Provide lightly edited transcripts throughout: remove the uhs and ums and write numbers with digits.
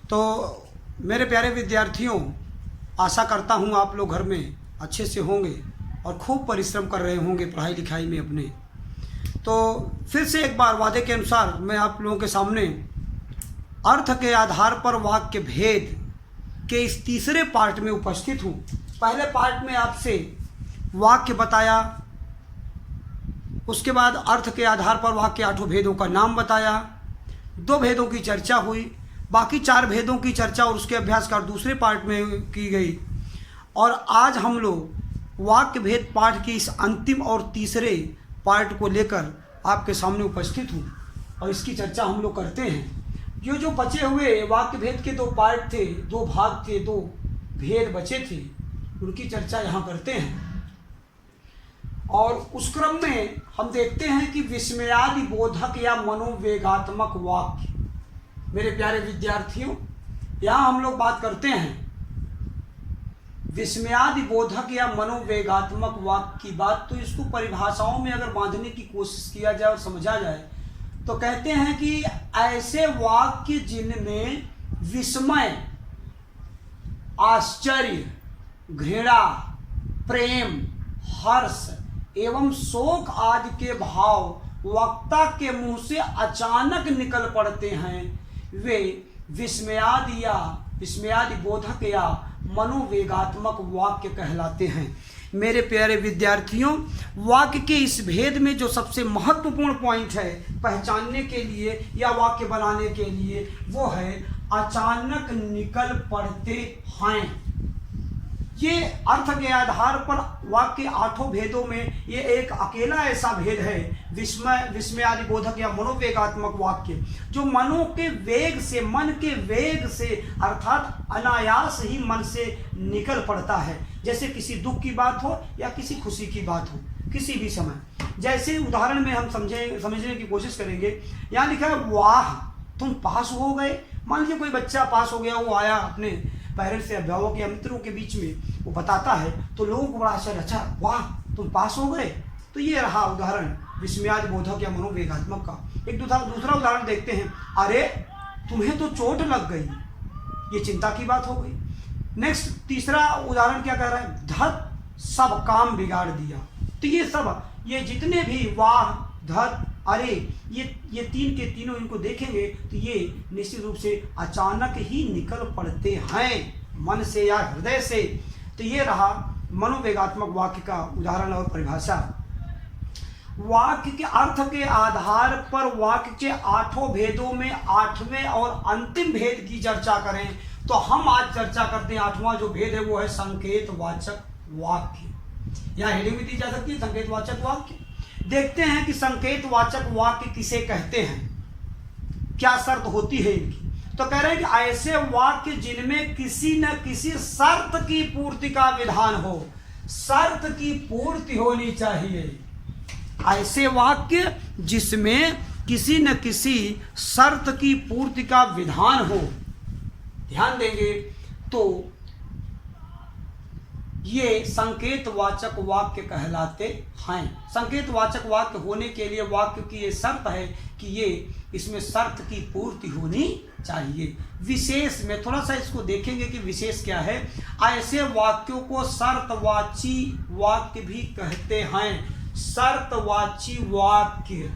तो मेरे प्यारे विद्यार्थियों, आशा करता हूँ आप लोग घर में अच्छे से होंगे और खूब परिश्रम कर रहे होंगे पढ़ाई लिखाई में अपने। तो फिर से एक बार वादे के अनुसार मैं आप लोगों के सामने अर्थ के आधार पर वाक्य भेद के इस तीसरे पार्ट में उपस्थित हूँ। पहले पार्ट में आपसे वाक्य बताया, उसके बाद अर्थ के आधार पर वाक्य 8 भेदों का नाम बताया, 2 भेदों की चर्चा हुई, बाकी 4 भेदों की चर्चा और उसके अभ्यास का दूसरे पार्ट में की गई। और आज हम लोग वाक्य भेद पाठ की इस अंतिम और तीसरे पार्ट को लेकर आपके सामने उपस्थित हूँ और इसकी चर्चा हम लोग करते हैं। जो बचे हुए वाक्य भेद के 2 पार्ट थे, 2 भाग थे, 2 भेद बचे थे, उनकी चर्चा यहाँ करते हैं। और उस क्रम में हम देखते हैं कि विस्मयादि बोधक या मनोवेगात्मक वाक्य। मेरे प्यारे विद्यार्थियों, यहाँ हम लोग बात करते हैं विस्मयादि बोधक या मनोवेगात्मक वाक्य की बात। तो इसको परिभाषाओं में अगर बांधने की कोशिश किया जाए और समझा जाए तो कहते हैं कि ऐसे वाक्य जिनमें विस्मय, आश्चर्य, घृणा, प्रेम, हर्ष एवं शोक आदि के भाव वक्ता के मुंह से अचानक निकल पड़ते हैं, वे विस्मयादि बोधक या मनोवेगात्मक वाक्य कहलाते हैं। मेरे प्यारे विद्यार्थियों, वाक्य के इस भेद में जो सबसे महत्वपूर्ण पॉइंट है पहचानने के लिए या वाक्य बनाने के लिए, वो है अचानक निकल पड़ते हैं। ये अर्थ के आधार पर वाक्य 8 भेदों में ये एक अकेला ऐसा भेद है, विस्मयादि बोधक या मनोवेगात्मक वाक्य, जो मनो के वेग से, मन के वेग से अर्थात अनायास ही मन से निकल पड़ता है। जैसे किसी दुख की बात हो या किसी खुशी की बात हो, किसी भी समय। जैसे उदाहरण में हम समझने की कोशिश करेंगे। यहाँ लिखा है वाह तुम पास हो गए। मान लीजिए कोई बच्चा पास हो गया, वो आया अपने पेरेंट्स से, अभिभावक या मित्रों के बीच में वो बताता है तो लोगों को बड़ा आश्चर्य, अच्छा वाह तुम पास हो गए। तो ये रहा उदाहरण विस्मयादि बोधक या मनोवेगात्मक का। एक दूसरा उदाहरण देखते हैं, अरे तुम्हें तो चोट लग गई, ये चिंता की बात हो गई। नेक्स्ट तीसरा उदाहरण क्या कह रहा है, धत सब काम बिगाड़ दिया। तो ये सब, ये जितने भी वाह, धत, अरे, ये 3 के तीनों इनको देखेंगे तो ये निश्चित रूप से अचानक ही निकल पड़ते हैं मन से या हृदय से। तो ये रहा मनोवेगात्मक वाक्य का उदाहरण और परिभाषा। वाक्य के अर्थ के आधार पर वाक्य के 8 भेदों में 8वें और अंतिम भेद की चर्चा करें तो हम आज चर्चा करते हैं 8वां जो भेद है वो है संकेतवाचक वाक्य। यहाँ हेडिंग भी दी जा सकती है संकेतवाचक वाक्य। देखते हैं कि संकेतवाचक वाक्य किसे कहते हैं, क्या शर्त होती है इनकी। तो कह रहे हैं कि ऐसे वाक्य जिनमें किसी न किसी शर्त की पूर्ति का विधान हो, शर्त की पूर्ति होनी चाहिए। ऐसे वाक्य जिसमें किसी न किसी शर्त की पूर्ति का विधान हो, ध्यान देंगे तो ये संकेतवाचक वाक्य कहलाते हैं। संकेतवाचक वाक्य होने के लिए वाक्य की ये शर्त है कि ये इसमें शर्त की पूर्ति होनी चाहिए। विशेष में थोड़ा सा इसको देखेंगे कि विशेष क्या है। ऐसे वाक्यों को शर्तवाची वाक्य भी कहते हैं। शर्तवाची वाक्य,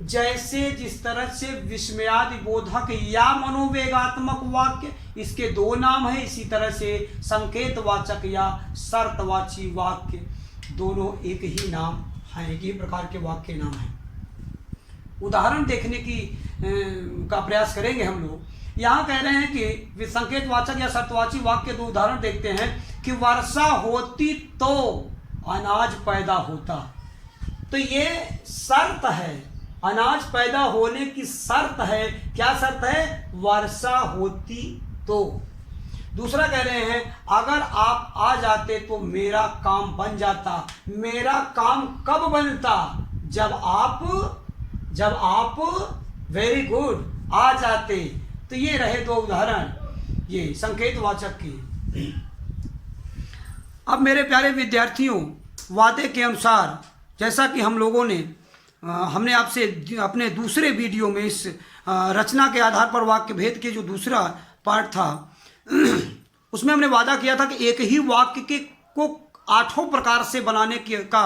जैसे जिस तरह से विस्मयादि बोधक या मनोवेगात्मक वाक्य, इसके 2 नाम है, इसी तरह से संकेतवाचक या शर्तवाची वाक्य दोनों एक ही नाम है, एक ही प्रकार के वाक्य नाम है। उदाहरण देखने की का प्रयास करेंगे हम लोग। यहाँ कह रहे हैं कि संकेतवाचक या शर्तवाची वाक्य 2 उदाहरण देखते हैं कि वर्षा होती तो अनाज पैदा होता। तो ये शर्त है, अनाज पैदा होने की शर्त है। क्या शर्त है? वर्षा होती तो। दूसरा कह रहे हैं अगर आप आ जाते तो मेरा काम बन जाता। मेरा काम कब बनता? जब आप वेरी गुड आ जाते। तो ये रहे 2 उदाहरण ये संकेतवाचक के। अब मेरे प्यारे विद्यार्थियों, वादे के अनुसार जैसा कि हम लोगों ने हमने आपसे अपने दूसरे वीडियो में इस रचना के आधार पर वाक्य भेद के जो दूसरा पार्ट था उसमें हमने वादा किया था कि एक ही वाक्य के को 8 प्रकार से बनाने का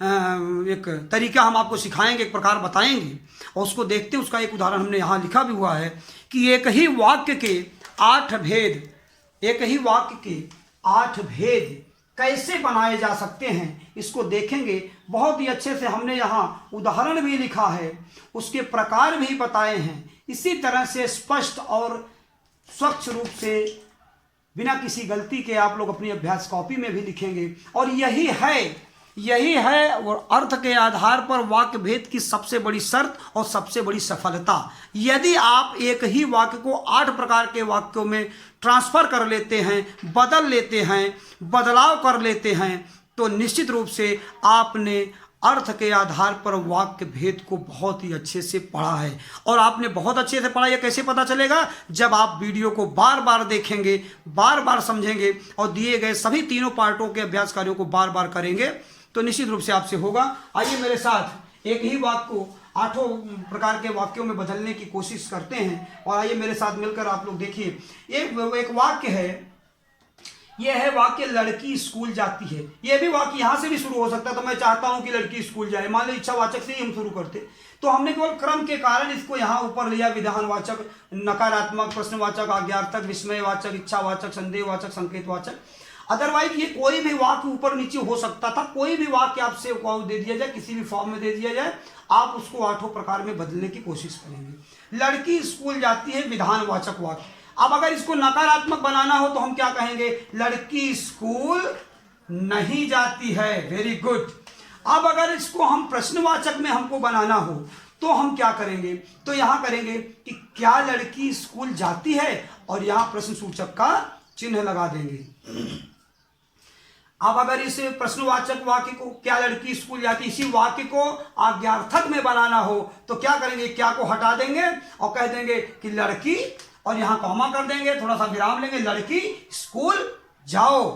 एक तरीका हम आपको सिखाएंगे, एक प्रकार बताएंगे और उसको देखते हैं। उसका एक उदाहरण हमने यहाँ लिखा भी हुआ है कि एक ही वाक्य के 8 भेद, एक ही वाक्य के 8 भेद कैसे बनाए जा सकते हैं, इसको देखेंगे। बहुत ही अच्छे से हमने यहाँ उदाहरण भी लिखा है, उसके प्रकार भी बताए हैं। इसी तरह से स्पष्ट और स्वच्छ रूप से बिना किसी गलती के आप लोग अपनी अभ्यास कॉपी में भी लिखेंगे। और यही है और अर्थ के आधार पर वाक्य भेद की सबसे बड़ी शर्त और सबसे बड़ी सफलता। यदि आप एक ही वाक्य को 8 प्रकार के वाक्यों में ट्रांसफर कर लेते हैं, बदल लेते हैं, बदलाव कर लेते हैं, तो निश्चित रूप से आपने अर्थ के आधार पर वाक्य भेद को बहुत ही अच्छे से पढ़ा है। और आपने बहुत अच्छे से पढ़ा, यह कैसे पता चलेगा? जब आप वीडियो को बार बार देखेंगे, बार बार समझेंगे और दिए गए सभी तीनों पार्टों के अभ्यास कार्यों को बार बार करेंगे तो निश्चित रूप से आपसे होगा। आइए मेरे साथ एक ही वाक्य को 8 प्रकार के वाक्यों में बदलने की कोशिश करते हैं और आइए मेरे साथ मिलकर आप लोग देखिए। एक वाक्य है, यह है वाक्य लड़की स्कूल जाती है। यह भी वाक्य यहां से भी शुरू हो सकता है, तो मैं चाहता हूं कि लड़की स्कूल जाए। मान लो इच्छावाचक से ही हम शुरू करते तो हमने केवल क्रम के कारण इसको यहां ऊपर लिया। विधानवाचक, नकारात्मक, प्रश्नवाचक, आज्ञार्थक, विस्मयवाचक, इच्छावाचक, संदेहवाचक, संकेतवाचक। अदरवाइज ये कोई भी वाक्य ऊपर नीचे हो सकता था। कोई भी वाक्य आपसे दे दिया जाए, किसी भी फॉर्म में दे दिया जाए, आप उसको 8 प्रकार में बदलने की कोशिश करेंगे। लड़की स्कूल जाती है, विधानवाचक वाक्य। अब अगर इसको नकारात्मक बनाना हो तो हम क्या कहेंगे? लड़की स्कूल नहीं जाती है। Very good. अब अगर इसको हम प्रश्नवाचक में हमको बनाना हो तो हम क्या करेंगे? तो यहां करेंगे कि क्या लड़की स्कूल जाती है और यहां प्रश्न सूचक का चिन्ह लगा देंगे। अब अगर इस प्रश्नवाचक वाक्य को क्या लड़की स्कूल जाती, इसी वाक्य को आज्ञार्थक में बनाना हो तो क्या करेंगे? क्या को हटा देंगे और कह देंगे कि लड़की, और यहां कॉमा कर देंगे, थोड़ा सा विराम लेंगे, लड़की स्कूल जाओ।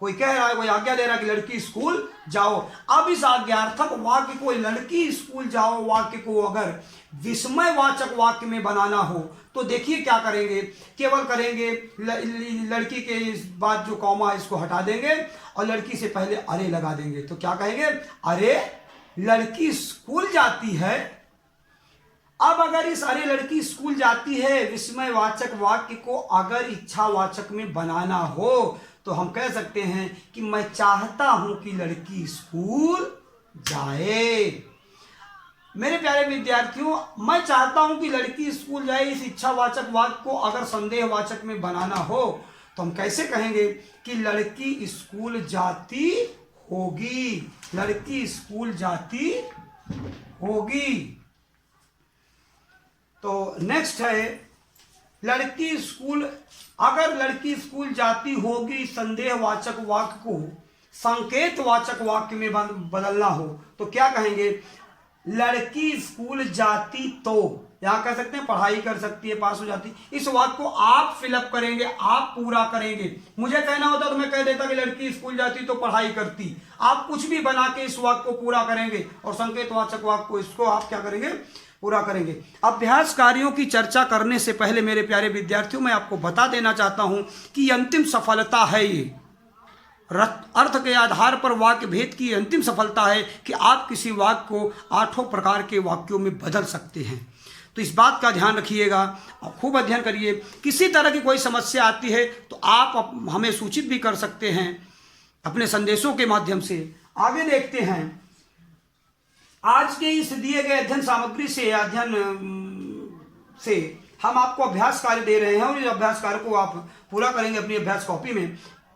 कोई कह रहा है, कोई आज्ञा दे रहा है कि लड़की स्कूल जाओ। अब इस आज्ञार्थक वाक्य को, लड़की स्कूल जाओ वाक्य को अगर विस्मयवाचक वाक्य में बनाना हो तो देखिए क्या करेंगे? केवल करेंगे लड़की के इस बाद जो कॉमा है इसको हटा देंगे और लड़की से पहले अरे लगा देंगे। तो क्या कहेंगे? अरे लड़की स्कूल जाती है। अब अगर इस अरे लड़की स्कूल जाती है विस्मयवाचक वाक्य को अगर इच्छावाचक में बनाना हो तो हम कह सकते हैं कि मैं चाहता हूं कि लड़की स्कूल जाए। मेरे प्यारे विद्यार्थियों, मैं चाहता हूं कि लड़की स्कूल जाए, इस इच्छावाचक वाक्य को अगर संदेहवाचक में बनाना हो तो हम कैसे कहेंगे कि लड़की स्कूल जाती होगी। लड़की स्कूल जाती होगी। तो नेक्स्ट है लड़की स्कूल, अगर लड़की स्कूल जाती होगी संदेहवाचक वाक्य को संकेतवाचक वाक्य में बदलना हो तो क्या कहेंगे? लड़की स्कूल जाती तो, यहां कह सकते हैं पढ़ाई कर सकती है, पास हो जाती। इस वाक्य को आप फिलअप करेंगे, आप पूरा करेंगे। मुझे कहना होता तो मैं कह देता कि लड़की स्कूल जाती तो पढ़ाई करती। आप कुछ भी बना के इस वाक्य को पूरा करेंगे और संकेतवाचक वाक्य को, इसको आप क्या करेंगे? पूरा करेंगे। अभ्यास कार्यों की चर्चा करने से पहले मेरे प्यारे विद्यार्थियों, मैं आपको बता देना चाहता हूं कि अंतिम सफलता है ये अर्थ के आधार पर वाक्य भेद की अंतिम सफलता है कि आप किसी वाक्य को 8 प्रकार के वाक्यों में बदल सकते हैं। तो इस बात का ध्यान रखिएगा और खूब अध्ययन करिए। किसी तरह की कोई समस्या आती है तो आप हमें सूचित भी कर सकते हैं अपने संदेशों के माध्यम से। आगे देखते हैं। आज के इस दिए गए अध्ययन सामग्री से हम आपको अभ्यास कार्य दे रहे हैं और इस अभ्यास कार्य को आप पूरा करेंगे अपनी अभ्यास कॉपी में।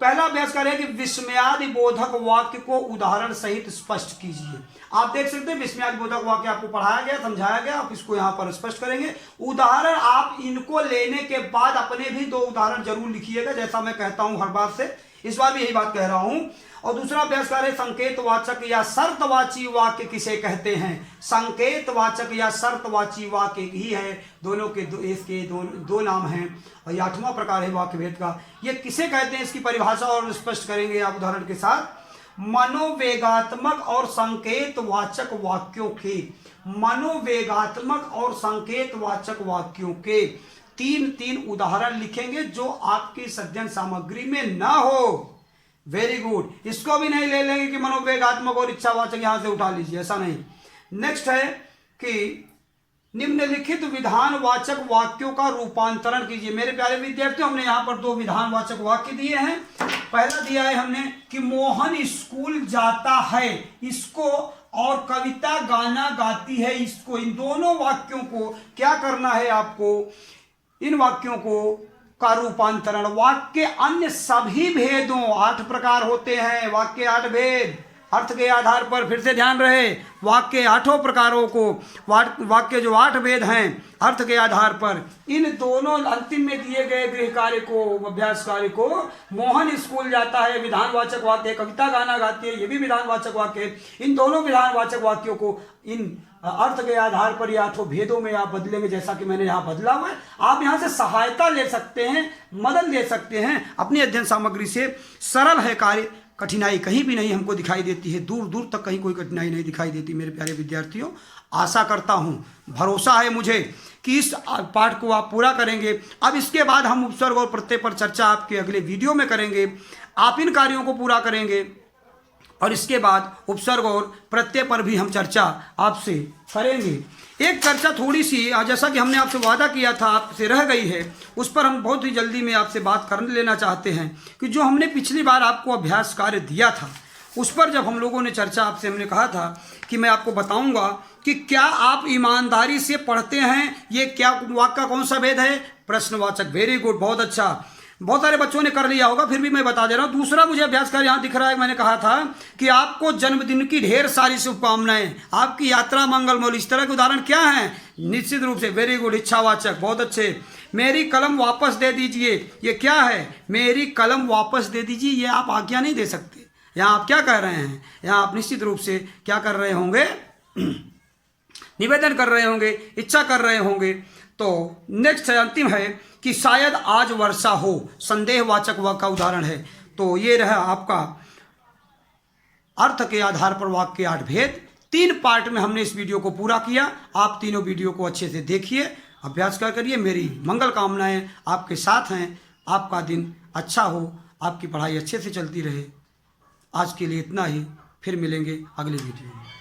पहला अभ्यास कार्य है कि विस्मयादि बोधक वाक्य को उदाहरण सहित स्पष्ट कीजिए। आप देख सकते हैं विस्मयादि बोधक वाक्य आपको पढ़ाया गया, समझाया गया, आप इसको यहाँ पर स्पष्ट करेंगे। उदाहरण आप इनको लेने के बाद अपने भी 2 उदाहरण जरूर लिखिएगा, जैसा मैं कहता हूं हर बार से, इस बार भी यही बात कह रहा हूं। और दूसरा अभ्यास कार्य संकेतवाचक या शर्तवाची वाक्य किसे कहते हैं? संकेतवाचक या शर्तवाची वाक्य ही है, दोनों के इसके दो नाम हैं और ये 8वां प्रकार है वाक्य भेद का। ये किसे कहते हैं इसकी परिभाषा और स्पष्ट करेंगे आप उदाहरण के साथ। मनोवेगात्मक और संकेतवाचक वाक्यों के, मनोवेगात्मक और संकेतवाचक वाक्यों के तीन उदाहरण लिखेंगे जो आपकी इस अध्ययन सामग्री में ना हो। Very good. इसको भी नहीं ले लेंगे कि मनोवेगात्मक और इच्छावाचक यहां से उठा लीजिए, ऐसा नहीं। नेक्स्ट है कि निम्नलिखित विधानवाचक वाक्यों का रूपांतरण कीजिए। मेरे प्यारे विद्यार्थियों, हमने यहाँ पर 2 विधानवाचक वाक्य दिए हैं। पहला दिया है हमने कि मोहन स्कूल जाता है, इसको, और कविता गाना गाती है, इसको। इन दोनों वाक्यों को क्या करना है आपको? इन वाक्यों को का रूपांतरण। वाक्य अन्य सभी भेदों, 8 प्रकार होते हैं वाक्य, 8 भेद अर्थ के आधार पर। फिर से ध्यान रहे, वाक्य 8 प्रकारों को, वाक्य जो 8 भेद हैं अर्थ के आधार पर, इन दोनों अंतिम में दिए गए गृह कार्य को, अभ्यास कार्य को, मोहन स्कूल जाता है विधानवाचक वाक्य, कविता गाना गाती है ये भी विधानवाचक वाक्य, इन दोनों विधानवाचक वाक्यों को इन अर्थ के आधार पर या 8 भेदों में आप बदलेंगे, जैसा कि मैंने यहाँ बदला हुआ है। आप यहाँ से सहायता ले सकते हैं, मदद ले सकते हैं अपनी अध्ययन सामग्री से। सरल है कार्य, कठिनाई कहीं भी नहीं हमको दिखाई देती है, दूर दूर तक कहीं कोई कठिनाई नहीं दिखाई देती मेरे प्यारे विद्यार्थियों। आशा करता हूँ, भरोसा है मुझे कि इस पाठ को आप पूरा करेंगे। अब इसके बाद हम उपसर्ग और प्रत्यय पर चर्चा आपके अगले वीडियो में करेंगे। आप इन कार्यों को पूरा करेंगे और इसके बाद उपसर्ग और प्रत्यय पर भी हम चर्चा आपसे करेंगे। एक चर्चा थोड़ी सी, जैसा कि हमने आपसे वादा किया था, आपसे रह गई है, उस पर हम बहुत ही जल्दी में आपसे बात कर लेना चाहते हैं कि जो हमने पिछली बार आपको अभ्यास कार्य दिया था, उस पर जब हम लोगों ने चर्चा आपसे हमने कहा था कि मैं आपको बताऊंगा कि क्या आप ईमानदारी से पढ़ते हैं। ये क्या वाक्य का कौन सा भेद है? प्रश्नवाचक। वेरी गुड, बहुत अच्छा। बहुत सारे बच्चों ने कर लिया होगा, फिर भी मैं बता दे रहा हूँ। दूसरा मुझे अभ्यास कार्य यहाँ दिख रहा है, मैंने कहा था कि आपको जन्मदिन की ढेर सारी शुभकामनाएं, आपकी यात्रा मंगलमय। इस तरह के उदाहरण क्या हैं? निश्चित रूप से वेरी गुड, इच्छावाचक, बहुत अच्छे। मेरी कलम वापस दे दीजिए, ये क्या है? मेरी कलम वापस दे दीजिए, ये आप आज्ञा नहीं दे सकते। यहाँ आप क्या कह रहे हैं? यहाँ आप निश्चित रूप से क्या कर रहे होंगे? निवेदन कर रहे होंगे, इच्छा कर रहे होंगे। तो नेक्स्ट अंतिम है कि शायद आज वर्षा हो, संदेहवाचक वाक्य का उदाहरण है। तो ये रहा आपका अर्थ के आधार पर वाक्य 8 भेद। 3 पार्ट में हमने इस वीडियो को पूरा किया। आप तीनों वीडियो को अच्छे से देखिए, अभ्यास करिए। मेरी मंगल कामनाएं आपके साथ हैं। आपका दिन अच्छा हो, आपकी पढ़ाई अच्छे से चलती रहे। आज के लिए इतना ही, फिर मिलेंगे अगले वीडियो में।